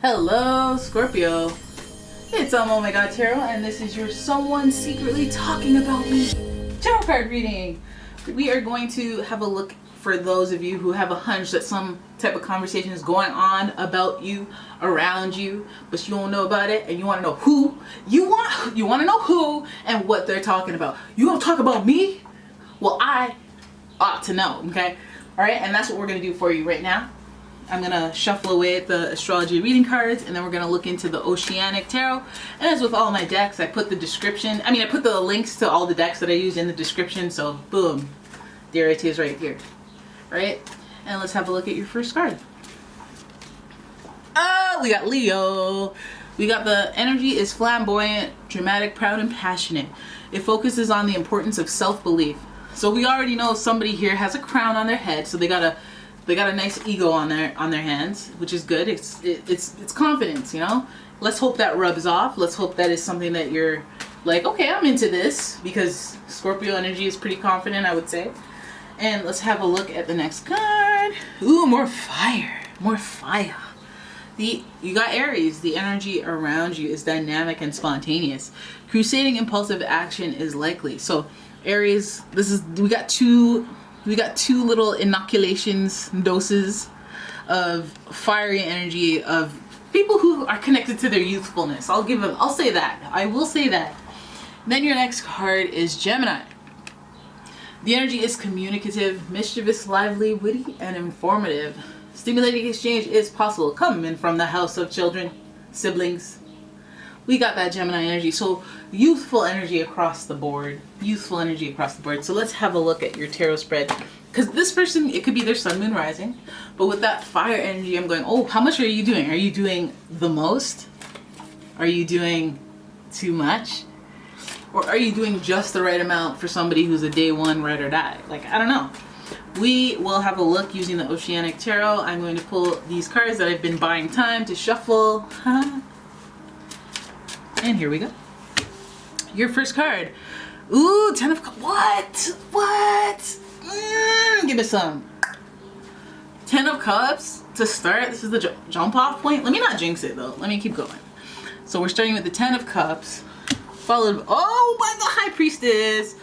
Hello, Scorpio. It's umomgtarot, and this is your someone secretly talking about me tarot card reading. We are going to have a look for those of you who have a hunch that some type of conversation is going on about you, around you, but you don't know about it, and you want to know who. You want to know who and what they're talking about. You gonna talk about me? Well, I ought to know, okay? All right, and that's what we're gonna do for you right now. I'm gonna shuffle away at the astrology reading cards, and then we're gonna look into the Oceanic Tarot. And as with all my decks, I put the I put the links to all the decks that I use in the description, so boom, there it is right here. Right? And let's have a look at your first card. Oh, we got Leo. We got the energy is flamboyant, dramatic, proud, and passionate. It focuses on the importance of self-belief. So we already know somebody here has a crown on their head, so they got a nice ego on their hands, which is good. It's confidence, you know. Let's hope that rubs off. Let's hope that is something that you're like, okay, I'm into this, because Scorpio energy is pretty confident, I would say. And let's have a look at the next card. Ooh, more fire, more fire. You got Aries. The energy around you is dynamic and spontaneous. Crusading impulsive action is likely. So Aries, we got two little inoculations, doses of fiery energy of people who are connected to their youthfulness. I'll say that. I will say that. Then your next card is Gemini. The energy is communicative, mischievous, lively, witty, and informative. Stimulating exchange is possible coming from the house of children, siblings. We got that Gemini energy. So youthful energy across the board. Youthful energy across the board. So let's have a look at your tarot spread. Because this person, it could be their sun, moon, rising. But with that fire energy, I'm going, oh, how much are you doing? Are you doing the most? Are you doing too much? Or are you doing just the right amount for somebody who's a day one ride or die? Like, I don't know. We will have a look using the Oceanic Tarot. I'm going to pull these cards that I've been buying time to shuffle. And here we go. Your first card. Ooh, 10 of Cups. What? Give me some. 10 of Cups to start. This is the jump off point. Let me not jinx it though. Let me keep going. So we're starting with the 10 of Cups. Followed by the High Priestess.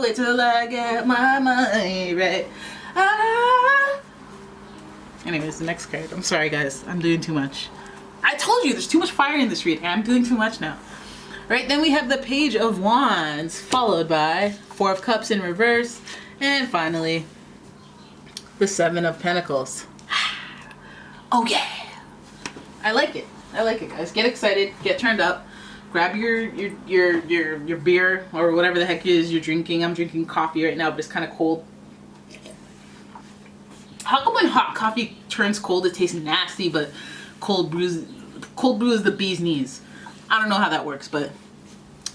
Wait till I get my money right. Anyways, the next card. I'm sorry guys, I'm doing too much. I told you there's too much fire in this reading. I'm doing too much now. Right, then we have the Page of Wands, followed by 4 of Cups in reverse, and finally the 7 of Pentacles. Oh yeah, I like it, guys. Get excited, get turned up, grab your beer or whatever the heck it is you're drinking. I'm drinking coffee right now, but it's kind of cold. How come when hot coffee turns cold it tastes nasty, but cold brew is the bee's knees? I don't know how that works, but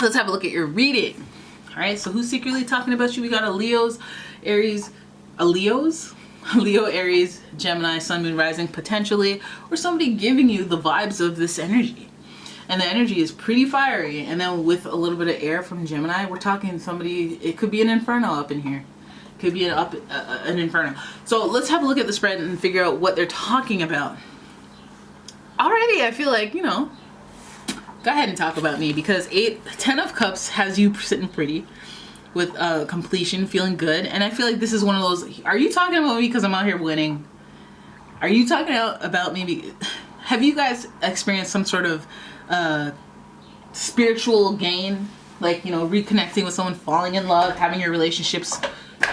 let's have a look at your reading. All right, so who's secretly talking about you? We got a Leo, Aries, Gemini, Sun, Moon, Rising, potentially, or somebody giving you the vibes of this energy. And the energy is pretty fiery. And then with a little bit of air from Gemini, we're talking somebody, it could be an inferno up in here. It could be an inferno. So let's have a look at the spread and figure out what they're talking about. Alrighty, I feel like, you know, go ahead and talk about me, because 10 of Cups has you sitting pretty with completion, feeling good. And I feel like this is one of those, are you talking about me because I'm out here winning? Are you talking about maybe, have you guys experienced some sort of spiritual gain? Like, you know, reconnecting with someone, falling in love, having your relationships,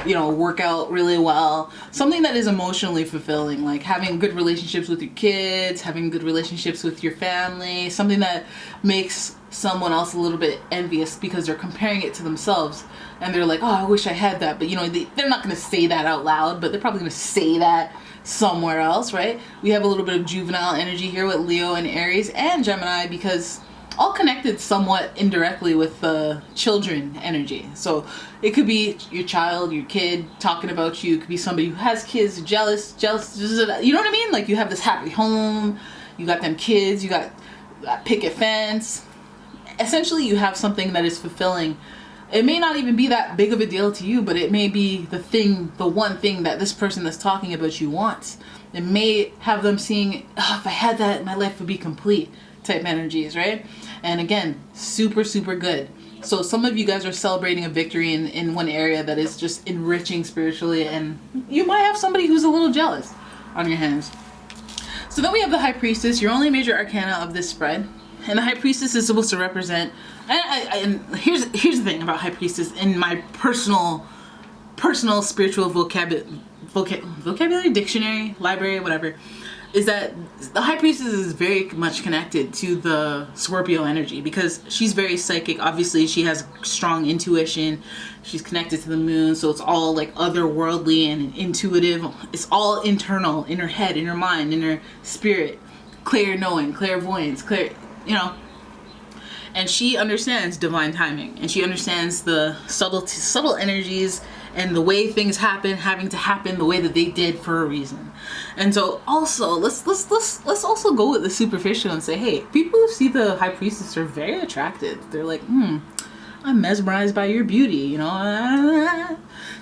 you know, work out really well. Something that is emotionally fulfilling, like having good relationships with your kids, having good relationships with your family, something that makes someone else a little bit envious because they're comparing it to themselves and they're like, oh, I wish I had that. But you know, they're not going to say that out loud, but they're probably going to say that somewhere else, right? We have a little bit of juvenile energy here with Leo and Aries and Gemini, because all connected somewhat indirectly with the children energy. So it could be your child, your kid talking about you. It could be somebody who has kids, jealous, you know what I mean? Like, you have this happy home, you got them kids, you got picket fence. Essentially, you have something that is fulfilling It may not even be that big of a deal to you, but it may be the one thing that this person that's talking about you wants. It may have them seeing, oh, if I had that, my life would be complete type energies, right? And again, super, super good. So some of you guys are celebrating a victory in one area that is just enriching spiritually, and you might have somebody who's a little jealous on your hands. So then we have the High Priestess, your only major arcana of this spread. And the High Priestess is supposed to represent, and here's the thing about High Priestess in my personal spiritual vocabulary, dictionary, library, whatever, is that the High Priestess is very much connected to the Scorpio energy because she's very psychic. Obviously, she has strong intuition. She's connected to the moon, so it's all like otherworldly and intuitive. It's all internal, in her head, in her mind, in her spirit. Clear knowing, clairvoyance, you know. And she understands divine timing, and she understands the subtle energies and the way things happen, having to happen the way that they did for a reason. And so also let's also go with the superficial and say, hey, people who see the High Priestess are very attracted. They're like, I'm mesmerized by your beauty, you know.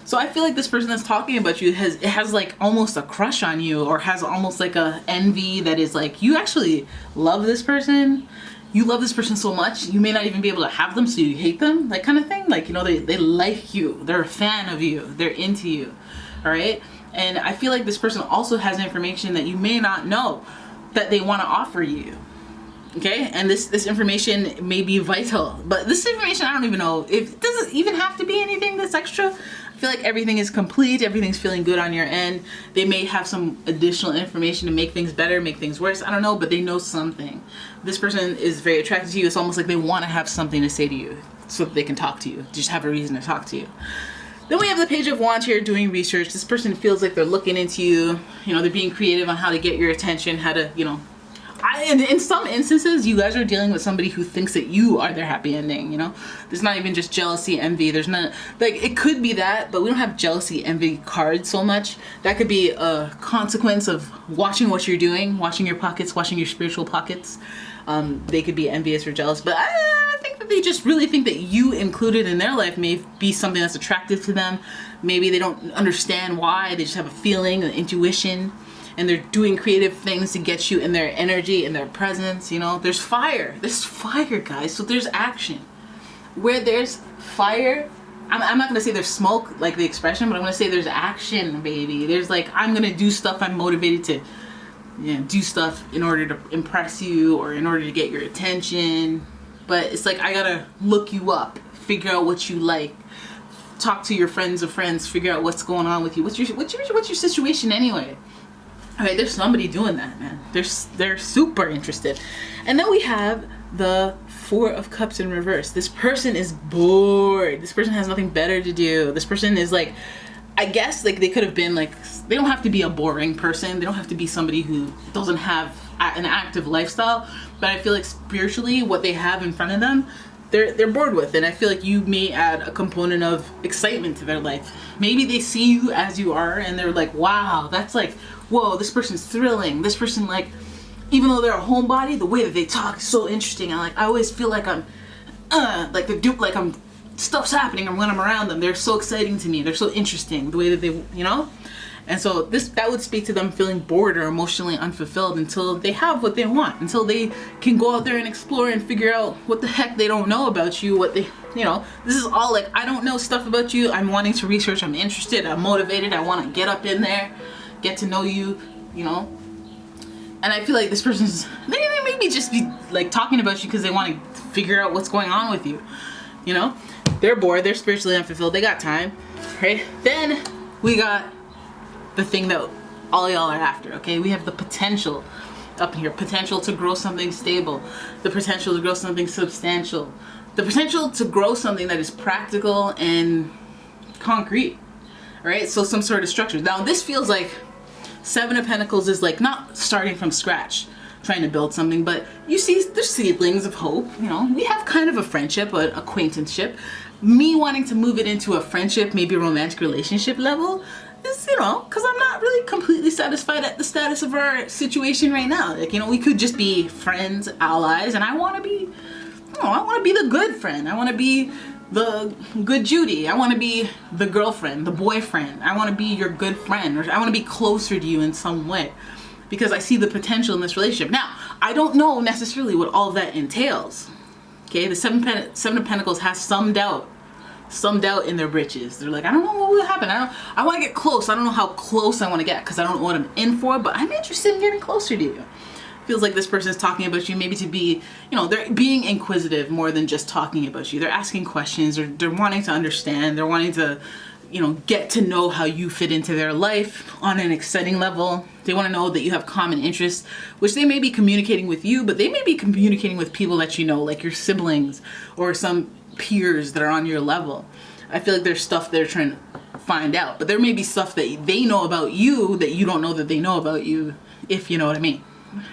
So I feel like this person that's talking about you has like almost a crush on you, or has almost like a envy that is like, you actually love this person. You love this person so much, you may not even be able to have them, so you hate them, like kind of thing. Like, you know, they like you, they're a fan of you, they're into you, all right? And I feel like this person also has information that you may not know that they want to offer you, okay? And this information may be vital, but this information, I don't even know if it doesn't even have to be anything that's extra. I feel like everything is complete, everything's feeling good on your end. They may have some additional information to make things better, make things worse, I don't know, but they know something. This person is very attracted to you. It's almost like they want to have something to say to you so that they can talk to you, just have a reason to talk to you. Then we have the Page of Wands here, doing research. This person feels like they're looking into you, you know, they're being creative on how to get your attention, how to, you know, in some instances, you guys are dealing with somebody who thinks that you are their happy ending, you know? There's not even just jealousy, envy. There's not, like, it could be that, but we don't have jealousy, envy cards so much. That could be a consequence of watching what you're doing, watching your pockets, watching your spiritual pockets. They could be envious or jealous, but I think that they just really think that you included in their life may be something that's attractive to them. Maybe they don't understand why. They just have a feeling, an intuition. And they're doing creative things to get you in their energy, in their presence, you know. There's fire, guys, so there's action. Where there's fire, I'm not gonna say there's smoke, like the expression, but I'm gonna say there's action, baby. There's like, I'm gonna do stuff, I'm motivated to, you know, do stuff in order to impress you or in order to get your attention. But it's like, I gotta look you up, figure out what you like, talk to your friends of friends, figure out what's going on with you. What's your situation anyway? All right, there's somebody doing that, man. They're super interested. And then we have the Four of Cups in reverse. This person is bored. This person has nothing better to do. This person is like, I guess like they could have been like, they don't have to be a boring person. They don't have to be somebody who doesn't have an active lifestyle. But I feel like spiritually, what they have in front of them, they're bored with. And I feel like you may add a component of excitement to their life. Maybe they see you as you are and they're like, wow, that's like, whoa, this person's thrilling. This person, like, even though they're a homebody, the way that they talk is so interesting. I always feel like I'm, stuff's happening when I'm around them. They're so exciting to me. They're so interesting, the way that they, you know? And so that would speak to them feeling bored or emotionally unfulfilled until they have what they want, until they can go out there and explore and figure out what the heck they don't know about you, what they, you know, this is all like, I don't know stuff about you. I'm wanting to research. I'm interested. I'm motivated. I want to get up in there, get to know you, you know. And I feel like this person's, they maybe just be like talking about you because they want to figure out what's going on with you, you know. They're bored. They're spiritually unfulfilled. They got time, right? Then we got the thing that all y'all are after, okay? We have the potential up here. Potential to grow something stable. The potential to grow something substantial. The potential to grow something that is practical and concrete, right? So some sort of structure. Now this feels like Seven of Pentacles is like not starting from scratch, trying to build something, but you see there's seedlings of hope, you know. We have kind of a friendship, an acquaintanceship. Me wanting to move it into a friendship, maybe a romantic relationship level, is, you know, because I'm not really completely satisfied at the status of our situation right now. Like, you know, we could just be friends, allies, and I want to be, you know, I want to be the good friend. I want to be the good Judy. I want to be the girlfriend, the boyfriend. I want to be your good friend, or I want to be closer to you in some way because I see the potential in this relationship. Now, I don't know necessarily what all of that entails. Okay, the Seven of Pentacles has some doubt in their britches. They're like, I don't know what will happen. I want to get close. I don't know how close I want to get because I don't know what I'm in for, but I'm interested in getting closer to you. Feels like this person is talking about you maybe to be, you know, they're being inquisitive more than just talking about you. They're asking questions, or they're wanting to understand. They're wanting to, you know, get to know how you fit into their life on an exciting level. They want to know that you have common interests, which they may be communicating with you, but they may be communicating with people that you know, like your siblings or some peers that are on your level. I feel like there's stuff they're trying to find out, but there may be stuff that they know about you that you don't know that they know about you, if you know what I mean.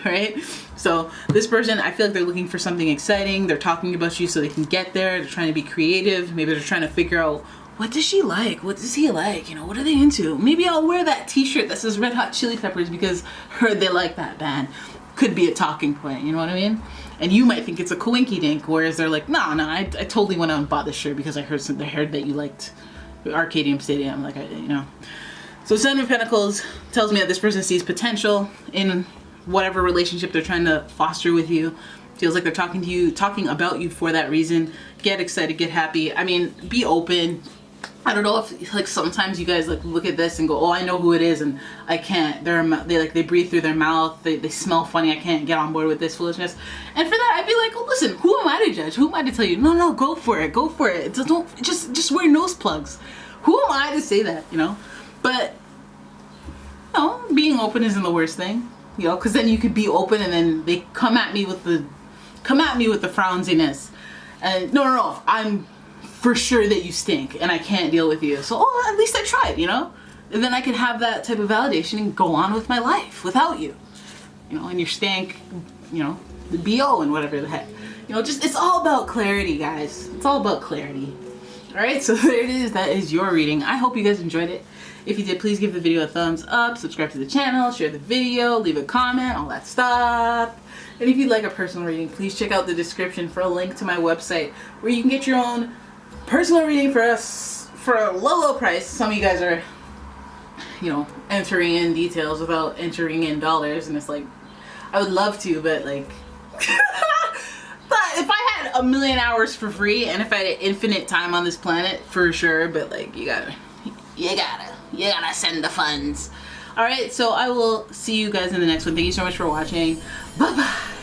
Right? So this person, I feel like they're looking for something exciting. They're talking about you so they can get there. They're trying to be creative. Maybe they're trying to figure out, what does she like? What does he like? You know, what are they into? Maybe I'll wear that t-shirt that says Red Hot Chili Peppers because heard they like that band. Could be a talking point, you know what I mean? And you might think it's a coinky dink, whereas they're like, no, I totally went out and bought this shirt because I heard that you liked Arcadium Stadium, like, you know. So Seven of Pentacles tells me that this person sees potential in whatever relationship they're trying to foster with you. Feels like they're talking to you, talking about you for that reason. Get excited, get happy. I mean, be open. I don't know if, like, sometimes you guys like look at this and go, oh, I know who it is, and I can't. They breathe through their mouth. They smell funny. I can't get on board with this foolishness. And for that, I'd be like, well, listen, who am I to judge? Who am I to tell you? No, go for it. Go for it. Don't just wear nose plugs. Who am I to say that? You know. But no, being open isn't the worst thing. You know, because then you could be open, and then they come at me with the frownsiness, and no, I'm for sure that you stink, and I can't deal with you. So, at least I tried, you know, and then I can have that type of validation and go on with my life without you, you know, and your stank, you know, the BO and whatever the heck, you know, just it's all about clarity, guys. It's all about clarity. All right, so there it is. That is your reading. I hope you guys enjoyed it. If you did, please give the video a thumbs up, subscribe to the channel, share the video, leave a comment, all that stuff. And if you'd like a personal reading, please check out the description for a link to my website where you can get your own personal reading for a low price. Some of you guys are, you know, entering in details without entering in dollars, and it's like, I would love to, but like, but if I had 1 million hours for free, and if I had infinite time on this planet, for sure, but like, you gotta send the funds. All right, so I will see you guys in the next one. Thank you so much for watching. Bye bye.